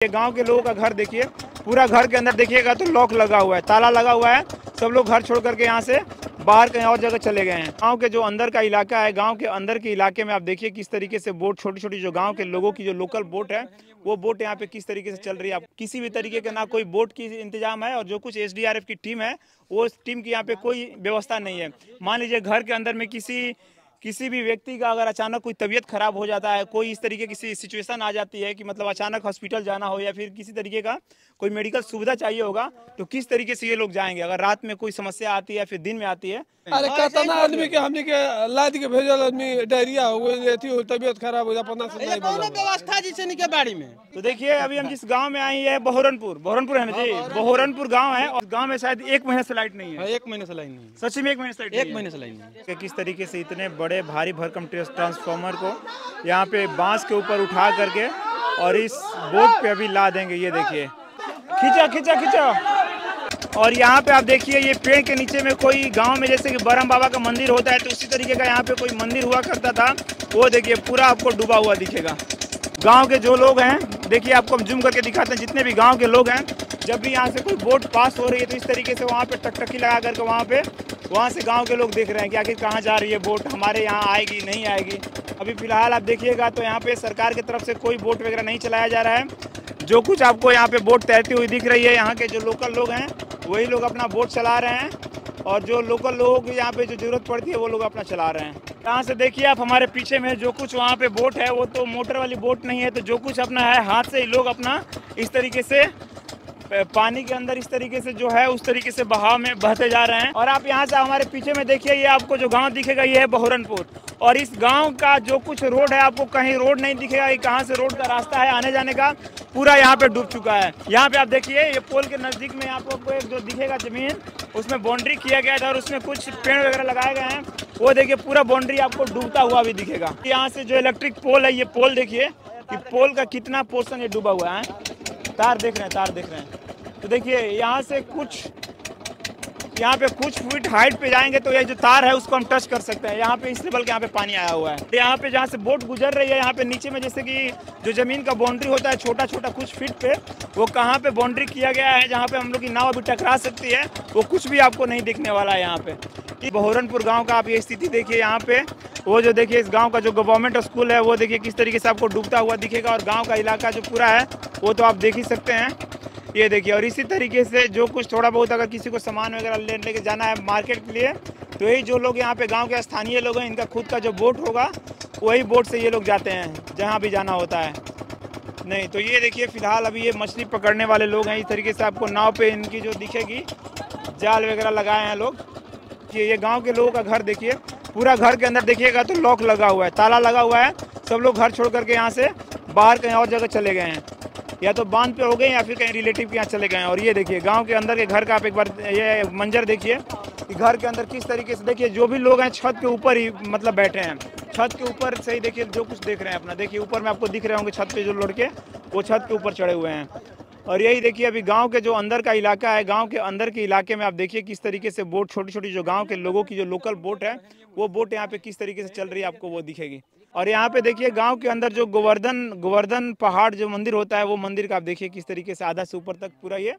ये गांव के लोगों का घर देखिए, पूरा घर के अंदर देखिएगा तो लॉक लगा हुआ है, ताला लगा हुआ है। सब लोग घर छोड़ करके यहाँ से बाहर कहीं और जगह चले गए हैं। गांव के जो अंदर का इलाका है, गांव के अंदर के इलाके में आप देखिए किस तरीके से बोट, छोटी छोटी जो गांव के लोगों की जो लोकल बोट है, वो बोट यहाँ पे किस तरीके से चल रही है। आप किसी भी तरीके का ना कोई बोट की इंतजाम है, और जो कुछ एसडीआरएफ की टीम है, वो टीम की यहाँ पे कोई व्यवस्था नहीं है। मान लीजिए घर के अंदर में किसी भी व्यक्ति का अगर अचानक कोई तबीयत खराब हो जाता है, कोई इस तरीके की सिचुएशन आ जाती है कि मतलब अचानक हॉस्पिटल जाना हो, या फिर किसी तरीके का कोई मेडिकल सुविधा चाहिए होगा, तो किस तरीके से ये लोग जाएंगे। अगर रात में कोई समस्या आती है या फिर दिन में आती है। अरे कहता आदमी के हमने के लाद के भेजल आदमी डायरिया हो गई थी, तबीयत खराब हो जा पन्ना से नहीं बोला व्यवस्था जिसे के बाड़ी में। तो देखिए अभी हम जिस गांव में आए हैं बहोरनपुर है ना जी, बहोरनपुर गांव है, और गांव में शायद 1 महीने से लाइट नहीं है। 1 महीने से लाइन नहीं, सच में 1 महीने से लाइट नहीं है। 1 महीने से लाइन नहीं। किस तरीके से इतने बड़े भारी भरकम ट्रांसफार्मर को यहाँ पे बांस के ऊपर उठा करके और इस बोट पे अभी ला देंगे। ये देखिए, खींचा। और यहाँ पे आप देखिए, ये पेड़ के नीचे में कोई गांव में जैसे कि बरम बाबा का मंदिर होता है, तो उसी तरीके का यहाँ पे कोई मंदिर हुआ करता था। वो देखिए पूरा आपको डूबा हुआ दिखेगा। गांव के जो लोग हैं, देखिए आपको हम जूम करके दिखाते हैं, जितने भी गांव के लोग हैं, जब भी यहाँ से कोई बोट पास हो रही है तो इस तरीके से वहाँ पे टकटकी लगा करके वहाँ से गांव के लोग देख रहे हैं कि आखिर कहाँ जा रही है बोट, हमारे यहाँ आएगी नहीं आएगी। अभी फिलहाल आप देखिएगा तो यहाँ पे सरकार की तरफ से कोई बोट वगैरह नहीं चलाया जा रहा है। जो कुछ आपको यहाँ पे बोट तैरती हुई दिख रही है, यहाँ के जो लोकल लोग हैं वही लोग अपना बोट चला रहे हैं, और जो लोकल लोगों की यहाँ पे जो जरूरत पड़ती है वो लोग अपना चला रहे हैं। यहाँ से देखिए आप, हमारे पीछे में जो कुछ वहाँ पे बोट है वो तो मोटर वाली बोट नहीं है, तो जो कुछ अपना है हाथ से ही लोग अपना इस तरीके से पानी के अंदर इस तरीके से जो है उस तरीके से बहाव में बहते जा रहे हैं। और आप यहाँ से हमारे पीछे में देखिए, ये आपको जो गांव दिखेगा ये है बहोरनपुर, और इस गांव का जो कुछ रोड है, आपको कहीं रोड नहीं दिखेगा कि कहाँ से रोड का रास्ता है आने जाने का, पूरा यहाँ पे डूब चुका है। यहाँ पे आप देखिए, ये पोल के नजदीक में आपको एक जो दिखेगा जमीन, उसमें बाउंड्री किया गया था और उसमें कुछ पेड़ वगैरह लगाए गए हैं। वो देखिए पूरा बाउंड्री आपको डूबता हुआ भी दिखेगा। यहाँ से जो इलेक्ट्रिक पोल है, ये पोल देखिए कि पोल का कितना पोर्शन ये डूबा हुआ है। तार देख रहे हैं। तो देखिए यहाँ से यहाँ पे कुछ फीट हाइट पे जाएंगे तो ये जो तार है उसको हम टच कर सकते हैं। यहाँ पे इस लेवल के यहाँ पे पानी आया हुआ है। यहाँ पे जहाँ से बोट गुजर रही है, यहाँ पे नीचे में जैसे कि जो जमीन का बाउंड्री होता है छोटा कुछ फीट पे, वो कहाँ पे बाउंड्री किया गया है जहाँ पे हम लोग की नाव अभी टकरा सकती है, वो कुछ भी आपको नहीं दिखने वाला है। यहाँ पे बहोरनपुर गाँव का आप ये स्थिति देखिए। यहाँ पे वो जो देखिए इस गाँव का जो गवर्नमेंट स्कूल है वो देखिए किस तरीके से आपको डूबता हुआ दिखेगा, और गाँव का इलाका जो पूरा है वो तो आप देख ही सकते हैं। ये देखिए, और इसी तरीके से जो कुछ थोड़ा बहुत अगर किसी को सामान वगैरह लेके जाना है मार्केट के लिए, तो यही जो लोग यहाँ पे गांव के स्थानीय लोग हैं, इनका खुद का जो बोट होगा वही बोट से ये लोग जाते हैं जहाँ भी जाना होता है। नहीं तो ये देखिए, फिलहाल अभी ये मछली पकड़ने वाले लोग हैं। इस तरीके से आपको नाव पे इनकी जो दिखेगी, जाल वगैरह लगाए हैं लोग। ये गाँव के लोगों का घर देखिए, पूरा घर के अंदर देखिएगा तो लॉक लगा हुआ है, ताला लगा हुआ है। सब लोग घर छोड़ करके यहाँ से बाहर कहीं और जगह चले गए हैं, या तो बांध पे हो गए या फिर कहीं रिलेटिव के यहाँ चले गए। और ये देखिए गांव के अंदर के घर का आप एक बार ये मंजर देखिए कि घर के अंदर किस तरीके से, देखिए जो भी लोग हैं छत के ऊपर ही मतलब बैठे हैं, छत के ऊपर से ही देखिए जो कुछ देख रहे हैं अपना। देखिए ऊपर में आपको दिख रहे होंगे छत पे जो लड़के, वो छत के ऊपर चढ़े हुए हैं। और यही देखिए अभी गाँव के जो अंदर का इलाका है, गाँव के अंदर के इलाके में आप देखिए किस तरीके से बोट, छोटी जो गाँव के लोगों की जो लोकल बोट है, वो बोट यहाँ पे किस तरीके से चल रही है, आपको वो दिखेगी। और यहाँ पे देखिए गांव के अंदर जो गोवर्धन पहाड़ जो मंदिर होता है, वो मंदिर का आप देखिए किस तरीके से आधा से ऊपर तक पूरा ये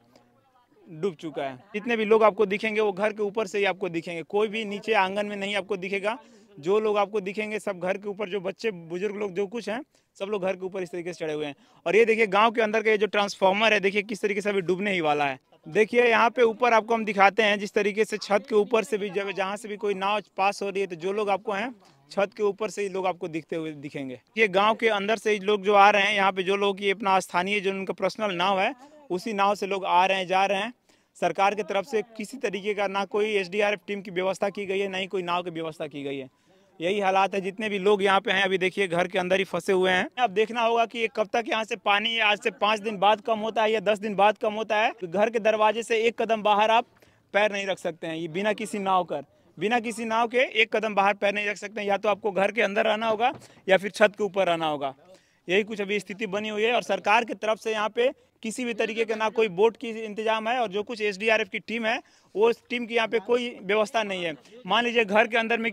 डूब चुका है। जितने भी लोग आपको दिखेंगे वो घर के ऊपर से ही आपको दिखेंगे, कोई भी नीचे आंगन में नहीं आपको दिखेगा। जो लोग आपको दिखेंगे सब घर के ऊपर, जो बच्चे बुजुर्ग लोग जो कुछ हैं सब लोग घर के ऊपर इस तरीके से चढ़े हुए हैं। और ये देखिए गाँव के अंदर का ये जो ट्रांसफार्मर है, देखिए किस तरीके से अभी डूबने ही वाला है। देखिए यहाँ पे ऊपर आपको हम दिखाते हैं, जिस तरीके से छत के ऊपर से भी जब जहाँ से भी कोई नाव पास हो रही है, तो जो लोग आपको हैं छत के ऊपर से ही लोग आपको दिखते हुए दिखेंगे। ये गांव के अंदर से ही लोग जो आ रहे हैं, यहाँ पे जो लोग ये अपना स्थानीय जो उनका पर्सनल नाव है, उसी नाव से लोग आ रहे हैं जा रहे हैं। सरकार की तरफ से किसी तरीके का ना कोई एसडीआरएफ टीम की व्यवस्था की गई है, ना ही कोई नाव की व्यवस्था की गई है। यही हालात है। जितने भी लोग यहाँ पे हैं अभी देखिए घर के अंदर ही फंसे हुए हैं। अब देखना होगा कि कब तक यहाँ से पानी आज से 5 दिन बाद कम होता है या 10 दिन बाद कम होता है। घर के दरवाजे से 1 कदम बाहर आप पैर नहीं रख सकते हैं, ये बिना किसी नाव के 1 कदम बाहर पैर नहीं रख सकते हैं। या तो आपको घर के अंदर रहना होगा या फिर छत के ऊपर रहना होगा। यही कुछ अभी स्थिति बनी हुई है, और सरकार की तरफ से यहाँ पे किसी भी तरीके का ना कोई बोट की इंतजाम है, और जो कुछ एसडीआरएफ की टीम है वो टीम की यहाँ पे कोई व्यवस्था नहीं है। मान लीजिए घर के अंदर में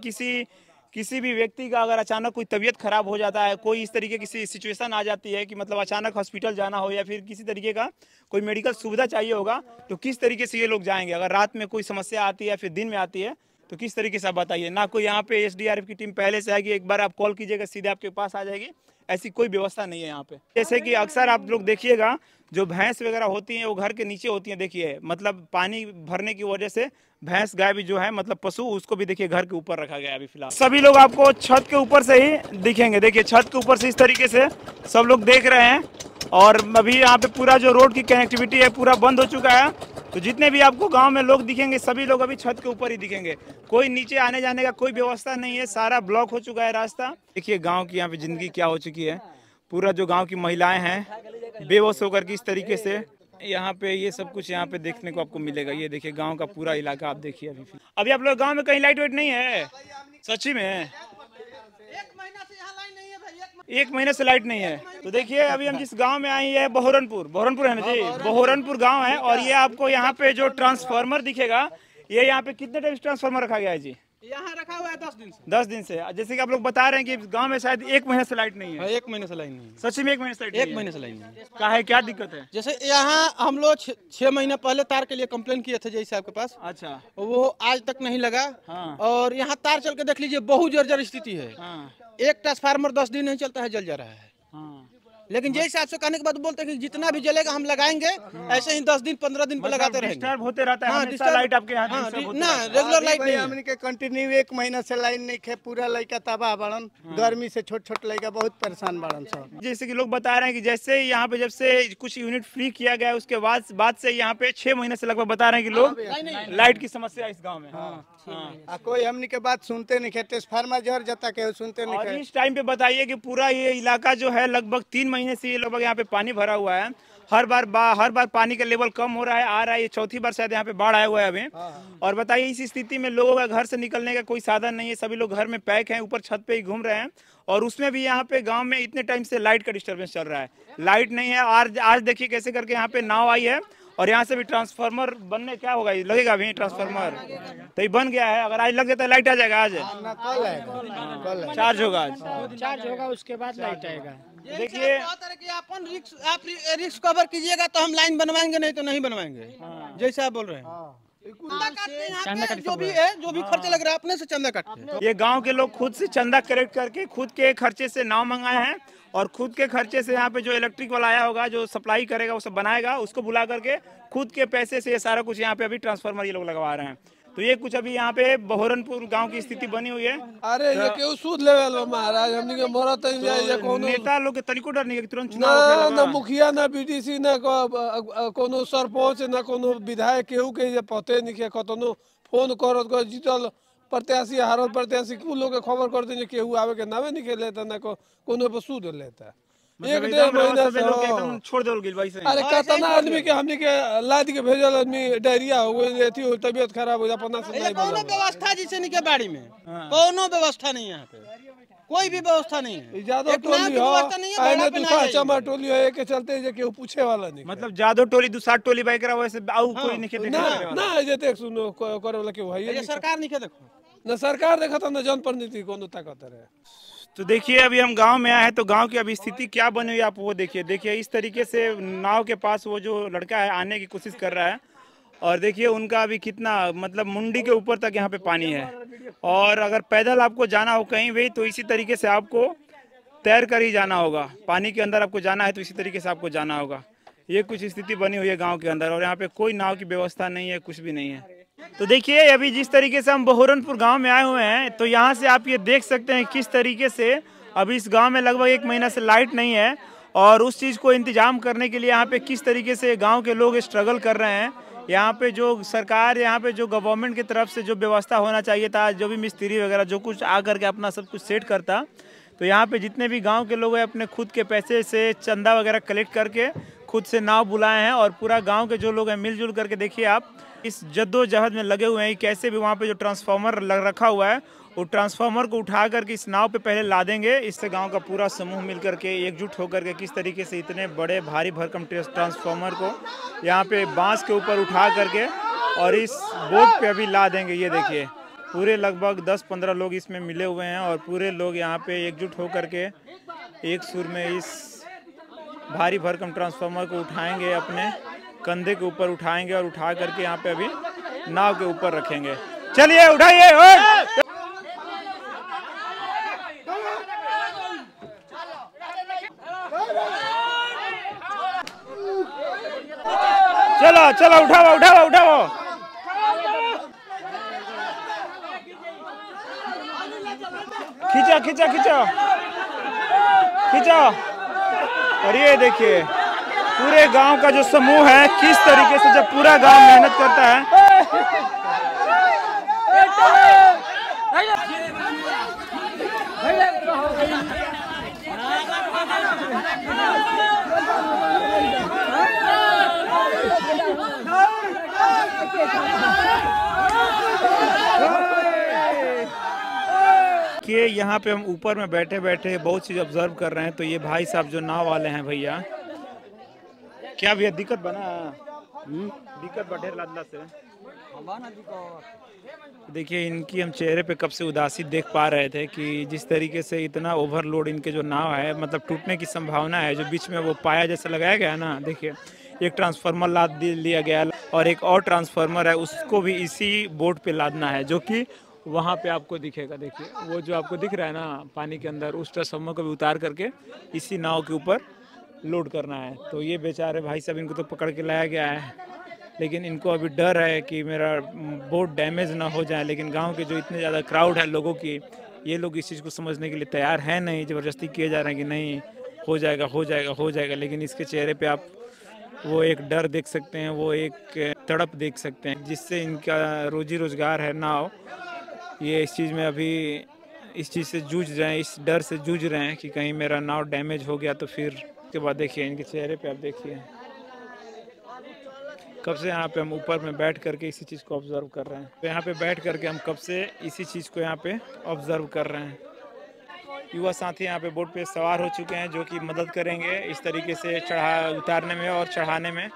किसी भी व्यक्ति का अगर अचानक कोई तबीयत खराब हो जाता है, कोई इस तरीके की सिचुएशन आ जाती है कि मतलब अचानक हॉस्पिटल जाना हो या फिर किसी तरीके का कोई मेडिकल सुविधा चाहिए होगा, तो किस तरीके से ये लोग जाएंगे? अगर रात में कोई समस्या आती है या फिर दिन में आती है तो किस तरीके से आप बताइए। ना कोई यहाँ पे SDRF की टीम पहले से आएगी, एक बार आप कॉल कीजिएगा सीधे आपके पास आ जाएगी, ऐसी कोई व्यवस्था नहीं है यहाँ पे। जैसे कि अक्सर आप लोग देखिएगा जो भैंस वगैरह होती हैं वो घर के नीचे होती हैं, देखिए मतलब पानी भरने की वजह से भैंस गाय भी जो है मतलब पशु, उसको भी देखिए घर के ऊपर रखा गया है अभी फिलहाल। सभी लोग आपको छत के ऊपर से ही दिखेंगे, देखिए छत के ऊपर से इस तरीके से सब लोग देख रहे हैं। और अभी यहाँ पे पूरा जो रोड की कनेक्टिविटी है पूरा बंद हो चुका है, तो जितने भी आपको गांव में लोग दिखेंगे सभी लोग अभी छत के ऊपर ही दिखेंगे, कोई नीचे आने जाने का कोई व्यवस्था नहीं है, सारा ब्लॉक हो चुका है रास्ता। देखिए गांव की यहाँ पे जिंदगी क्या हो चुकी है, पूरा जो गांव की महिलाएं हैं बेहोश होकर के इस तरीके से यहाँ पे ये सब कुछ यहाँ पे देखने को आपको मिलेगा। ये देखिए गांव का पूरा इलाका आप देखिए। अभी आप लोग गांव में कहीं लाइट वाइट नहीं है? सच्ची में 1 महीने से लाइट नहीं है। तो देखिए अभी हम जिस गांव में आए हैं बहोरनपुर है ना जी, बहोरनपुर गांव है। और ये आपको यहाँ पे जो ट्रांसफार्मर दिखेगा, ये यहाँ पे कितने टाइम ट्रांसफार्मर रखा गया है जी? यहाँ रखा हुआ है 10 दिन से। 10 दिन से। जैसे कि आप लोग बता रहे हैं कि गांव में शायद 1 महीने से लाइट नहीं है। 1 महीने से लाइन नहीं है। सच्ची में 1 महीने से लाइट नहीं है? 1 महीने से लाइन नहीं है। क्या है, क्या दिक्कत है? जैसे यहाँ हम लोग 6 महीने पहले तार के लिए कंप्लेन किए थे जय साहब के पास। अच्छा। वो आज तक नहीं लगा। हाँ। और यहाँ तार चल के देख लीजिए, बहुत जर्जर स्थिति है। हाँ। एक ट्रांसफार्मर 10 दिन नहीं चलता है, जल जा रहा है। हाँ। लेकिन जय साहब से कहने के बाद बोलते हैं कि जितना भी जलेगा हम लगाएंगे, ऐसे ही 10 दिन 15 दिन पे लगाते रहेंगे। डिस्टर्ब होते रहता है हाँ, हमेशा लाइट आपके यहाँ हाँ, डिस्टर्ब होते ना रहता है। रेगुलर लाइट नहीं है। हमने के कंटिन्यू 1 महीना से लाइन नहीं खे, पूरा लड़का तबाह बड़न, गर्मी से छोट लड़का बहुत परेशान बड़न सब। जैसे कि लोग बता रहे हैं कि जैसे यहाँ पे जब से कुछ यूनिट फ्री किया गया उसके बाद से यहाँ पे 6 महीने से लगभग बता रहे हैं कि लोग लाइट की समस्या है इस गाँव में। कोई हमने के बात सुनते नहीं खे, ट्रांसफार्मर जर जाता के सुनते नहीं और खे। इस टाइम पे बताइए कि पूरा ये इलाका जो है लगभग 3 महीने से ये लगभग यहाँ पे पानी भरा हुआ है। हर बार पानी का लेवल कम हो रहा है, आ रहा है। ये चौथी बार शायद यहाँ पे बाढ़ आया हुआ है अभी। और बताइए इस स्थिति में लोगों का घर से निकलने का कोई साधन नहीं है, सभी लोग घर में पैक हैं, ऊपर छत पे ही घूम रहे हैं। और उसमें भी यहाँ पे गांव में इतने टाइम से लाइट का डिस्टर्बेंस चल रहा है, लाइट नहीं है। आज देखिए कैसे करके यहाँ पे नाव आई है और यहाँ से भी ट्रांसफार्मर बनने क्या होगा, लगेगा अभी ट्रांसफार्मर तो ये बन गया है। अगर आज लग जाता है लाइट आ जाएगा, आज चार्ज होगा, चार्ज होगा उसके बाद लाइट आएगा। देखिए अपन आप रिस्क कवर कीजिएगा तो हम लाइन बनवाएंगे, नहीं तो नहीं बनवाएंगे। जैसे आप बोल रहे हैं जो भी खर्चा लग रहा है अपने से चंदा काटते हैं। ये गांव के लोग खुद से चंदा कलेक्ट करके खुद के खर्चे से नाव मंगाए हैं और खुद के खर्चे से यहाँ पे जो इलेक्ट्रिक वाला आया होगा जो सप्लाई करेगा वो सब बनाएगा, उसको बुला करके खुद के पैसे से ये सारा कुछ यहाँ पे अभी ट्रांसफार्मर ये लोग लगवा रहे हैं। तो ये कुछ अभी यहाँ पे बहोरनपुर गांव की स्थिति बनी हुई है। अरे ये क्यों सूद लेवल में महाराज, हमने के मोरा तक जाए कोनो नेता लोग के तरीको डर नहीं है कि तुरंत ना चुनाव ना मुखिया ना बीडीसी ना कोनो सरपंच ना कोनो विधायक केहू के जे पते नहीं के कतनो फोन करत को जीतल प्रत्याशी हारल प्रत्याशी कुल लोग के खबर कर दे केहू आवे के नावे नहीं के लेता ना कोनो पे सूद लेता। मतलब 1-1.5 महीना से लोग एकदम छोड़ दे गेल भाई से। अरे कितना आदमी के हमने के लाद के भेजल, आदमी डायरिया हो गई, एथी हो, तबीयत खराब हो जा, 15 से नहीं कोनो व्यवस्था जैसे नहीं के बाड़ी में कोनो व्यवस्था नहीं है, यहाँ पे कोई भी व्यवस्था नहीं है। ज्यादा टोली हो आने दूसरा चमा टोली है के चलते जे केहू पूछे वाला नहीं, मतलब ज्यादा टोली 2-7 टोली बाइक रहा वैसे आउ कोई नहीं के ना ना जे देख सुनो करे वाला केहू है ये सरकार नहीं के देखो ना, सरकार देखा था ना जनप्रतिनिधि कोनो ताकत है। तो देखिए अभी हम गांव में आए हैं तो गांव की अभी स्थिति क्या बनी हुई है आप वो देखिए इस तरीके से नाव के पास वो जो लड़का है आने की कोशिश कर रहा है और देखिए उनका अभी कितना मतलब मुंडी के ऊपर तक यहाँ पे पानी है। और अगर पैदल आपको जाना हो कहीं भी तो इसी तरीके से आपको तैर कर ही जाना होगा, पानी के अंदर आपको जाना है तो इसी तरीके से आपको जाना होगा। ये कुछ स्थिति बनी हुई है गाँव के अंदर और यहाँ पे कोई नाव की व्यवस्था नहीं है, कुछ भी नहीं है। तो देखिए अभी जिस तरीके से हम बहोरनपुर गांव में आए हुए हैं तो यहाँ से आप ये देख सकते हैं किस तरीके से अभी इस गांव में लगभग 1 महीना से लाइट नहीं है और उस चीज़ को इंतजाम करने के लिए यहाँ पे किस तरीके से गांव के लोग स्ट्रगल कर रहे हैं। यहाँ पे जो सरकार, यहाँ पे जो गवर्नमेंट की तरफ से जो व्यवस्था होना चाहिए था, जो भी मिस्त्री वगैरह जो कुछ आ करके अपना सब कुछ सेट करता, तो यहाँ पे जितने भी गाँव के लोग हैं अपने खुद के पैसे से चंदा वगैरह कलेक्ट करके खुद से नाव बुलाए हैं और पूरा गाँव के जो लोग हैं मिलजुल करके देखिए आप इस जद्दोजहद में लगे हुए हैं। कैसे भी वहाँ पे जो ट्रांसफार्मर रखा हुआ है वो ट्रांसफार्मर को उठा करके इस नाव पे पहले ला देंगे। इससे गांव का पूरा समूह मिल करके एकजुट होकर के किस तरीके से इतने बड़े भारी भरकम ट्रांसफार्मर को यहाँ पे बांस के ऊपर उठा करके और इस बोट पे अभी ला देंगे। ये देखिए पूरे लगभग 10-15 लोग इसमें मिले हुए हैं और पूरे लोग यहाँ पे एकजुट होकर के एक सुर में इस भारी भरकम ट्रांसफार्मर को उठाएंगे, अपने कंधे के ऊपर उठाएंगे और उठा करके यहाँ पे अभी नाव के ऊपर रखेंगे। चलिए उठाइए। चलो चलो उठाओ उठाओ उठाओ। खींचा खींचा खींचा खींचा। और ये देखिए पूरे गांव का जो समूह है किस तरीके से जब पूरा गांव मेहनत करता है। कि यहाँ पे हम ऊपर में बैठे बैठे बहुत चीज ऑब्जर्व कर रहे हैं। तो ये भाई साहब जो नाव वाले हैं भैया, क्या भैया दिक्कत बना? दिक्कत बढ़े लादला से देखिए इनकी हम चेहरे पे कब से उदासी देख पा रहे थे कि जिस तरीके से इतना ओवरलोड इनके जो नाव है, मतलब टूटने की संभावना है। जो बीच में वो पाया जैसा लगाया गया है ना, देखिए एक ट्रांसफार्मर लाद लिया गया और एक और ट्रांसफार्मर है उसको भी इसी बोट पे लादना है, जो कि वहाँ पे आपको दिखेगा। देखिए वो जो आपको दिख रहा है ना पानी के अंदर, उस ट्रांसफार्मर को भी उतार करके इसी नाव के ऊपर लोड करना है। तो ये बेचारे भाई साहब इनको तो पकड़ के लाया गया है, लेकिन इनको अभी डर है कि मेरा बोट डैमेज ना हो जाए। लेकिन गांव के जो इतने ज़्यादा क्राउड है लोगों की, ये लोग इस चीज़ को समझने के लिए तैयार हैं नहीं, ज़बरदस्ती किए जा रहे हैं कि नहीं हो जाएगा हो जाएगा हो जाएगा। लेकिन इसके चेहरे पे आप वो एक डर देख सकते हैं, वो एक तड़प देख सकते हैं, जिससे इनका रोजी रोजगार है नाव, ये इस चीज़ में अभी इस चीज़ से जूझ रहे हैं, इस डर से जूझ रहे हैं कि कहीं मेरा नाव डैमेज हो गया तो फिर उसके बाद देखिए इनके चेहरे पे आप देखिए कब से यहाँ पे हम ऊपर में बैठ करके इसी चीज़ को ऑब्जर्व कर रहे हैं। तो यहाँ पे बैठ करके हम कब से इसी चीज़ को यहाँ पे ऑब्जर्व कर रहे हैं। युवा साथी यहाँ पे बोट पे सवार हो चुके हैं जो कि मदद करेंगे इस तरीके से उतारने में और चढ़ाने में।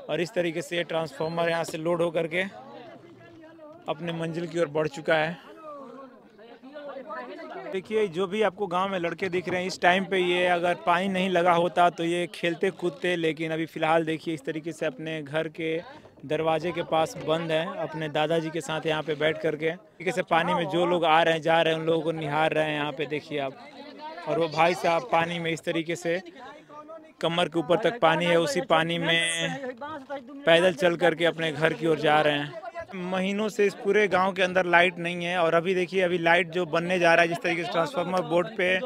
और इस तरीके से ट्रांसफार्मर यहाँ से लोड हो करके अपने मंजिल की ओर बढ़ चुका है। देखिए जो भी आपको गांव में लड़के दिख रहे हैं इस टाइम पे, ये अगर पानी नहीं लगा होता तो ये खेलते कूदते, लेकिन अभी फ़िलहाल देखिए इस तरीके से अपने घर के दरवाजे के पास बंद है, अपने दादाजी के साथ यहाँ पे बैठ करके तरीके से पानी में जो लोग आ रहे हैं जा रहे हैं उन लोगों को निहार रहे हैं। यहाँ पे देखिए आप, और वो भाई साहब पानी में इस तरीके से कमर के ऊपर तक पानी है, उसी पानी में पैदल चल करके अपने घर की ओर जा रहे हैं। महीनों से इस पूरे गांव के अंदर लाइट नहीं है और अभी देखिए अभी लाइट जो बनने जा रहा है, जिस तरीके से ट्रांसफार्मर बोर्ड पे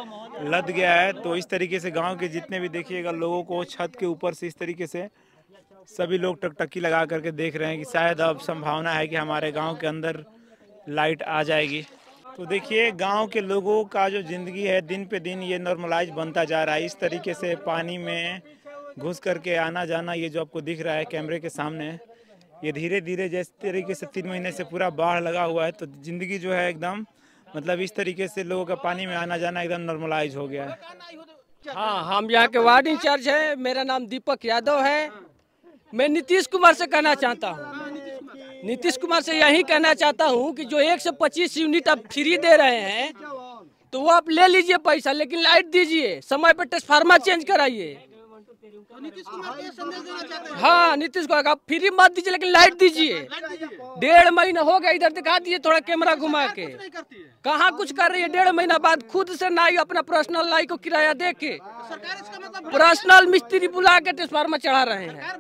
लद गया है, तो इस तरीके से गांव के जितने भी देखिएगा लोगों को छत के ऊपर से इस तरीके से सभी लोग टकटकी लगा करके देख रहे हैं कि शायद अब संभावना है कि हमारे गांव के अंदर लाइट आ जाएगी। तो देखिए गांव के लोगों का जो ज़िंदगी है दिन पे दिन ये नॉर्मलाइज बनता जा रहा है। इस तरीके से पानी में घुस करके आना जाना, ये जो आपको दिख रहा है कैमरे के सामने, ये धीरे धीरे जिस तरीके से 3 महीने से पूरा बाढ़ लगा हुआ है, तो ज़िंदगी जो है एकदम मतलब इस तरीके से लोगों का पानी में आना जाना एकदम नॉर्मलाइज हो गया है। हाँ, हम यहाँ के वार्ड इंचार्ज है, मेरा नाम दीपक यादव है। मैं नीतीश कुमार से कहना चाहता हूँ, नीतीश कुमार से यही कहना चाहता हूँ कि जो 1 से 25 यूनिट आप फ्री दे रहे हैं तो वो आप ले लीजिए पैसा, लेकिन लाइट दीजिए, समय पर ट्रांसफार्मर चेंज कराइए। नीतीश कुमार को ये संदेश देना चाहते हैं। हाँ, नीतीश कुमार आप फ्री मत दीजिए लेकिन लाइट दीजिए। 1.5 महीना हो गया, इधर दिखा दीजिए थोड़ा कैमरा घुमा के। कहाँ कुछ कर रही है? 1.5 महीना बाद खुद से नाई अपना पर्सनल नाई को किराया दे के सरकार इसका मतलब पर्सनल मिस्त्री बुला के ट्रांसफार्मर चढ़ा रहे हैं।